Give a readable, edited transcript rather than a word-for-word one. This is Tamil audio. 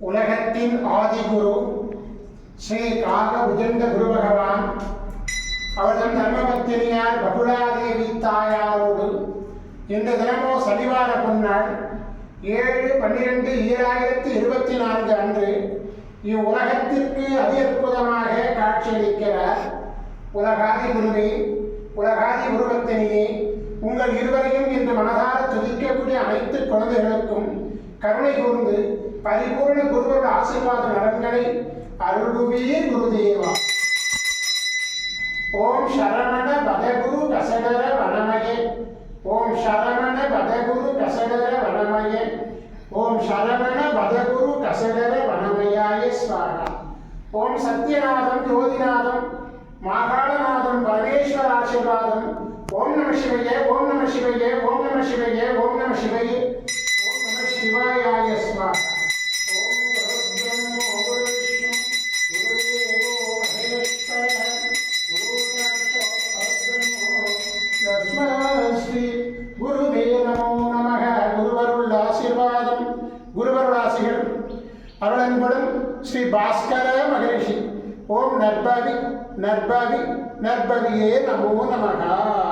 உலகத்தின் ஆதிகுரு ஸ்ரீ காகபுஜண்ட குரு பகவான் அவர்தம் தர்மபத்தினியார் பகுலாதேவி தாயாரோடு இந்த தினமோ சனிவார பொன்னாள் 7/12/2024 அன்று இவ்வுலகத்திற்கு அதி அற்புதமாக காட்சியளிக்கிறார். உலகாதி குருவே, உலகாதி குருபத்தினியே, உங்கள் இருவரையும் இன்று மனதார துதிக்கக்கூடிய அனைத்து குழந்தைகளுக்கும் கருணை கூர்ந்து பரிபூர்ண குருவருடைய ஆசீர்வாத நலன்களை அருள்வீர் குருதேவா. ஓம் சரவண பதகுரு கசடர வனமயே, ஓம் சரவண பதகுரு கசடர வனமயே, ஓம் சரவண பதகுரு கசடர வனமயாய ஸ்வாகா. ஓம் சத்யநாதம் ஜோதிநாதம் மாகாளநாதம் பரமேஸ்வர ஆசீர்வாதம். ஓம் நம சிவயே, ஓம் நம சிவயே, ஓம் நம சிவயே, ஓம் நம சிவயே, ஓம் நம சிவாயாய ஸ்வாகா. ஓம் குருப்ரம்மோ குருவிஷ்ணு குருதேவோ மகேஸ்வரः குரு சாட்சாத் பரபிரம்மோ தஸ்மை ஸ்ரீ குருவே நமோ நமः. குருவருள் ஆசீர்வாதம், குருவருள் ஆசிகள் அருளன்படும் ஸ்ரீ பாஸ்கர மகரிஷி. ஓம் நற்பவி நற்பவி நற்பவியே நமோ நமः.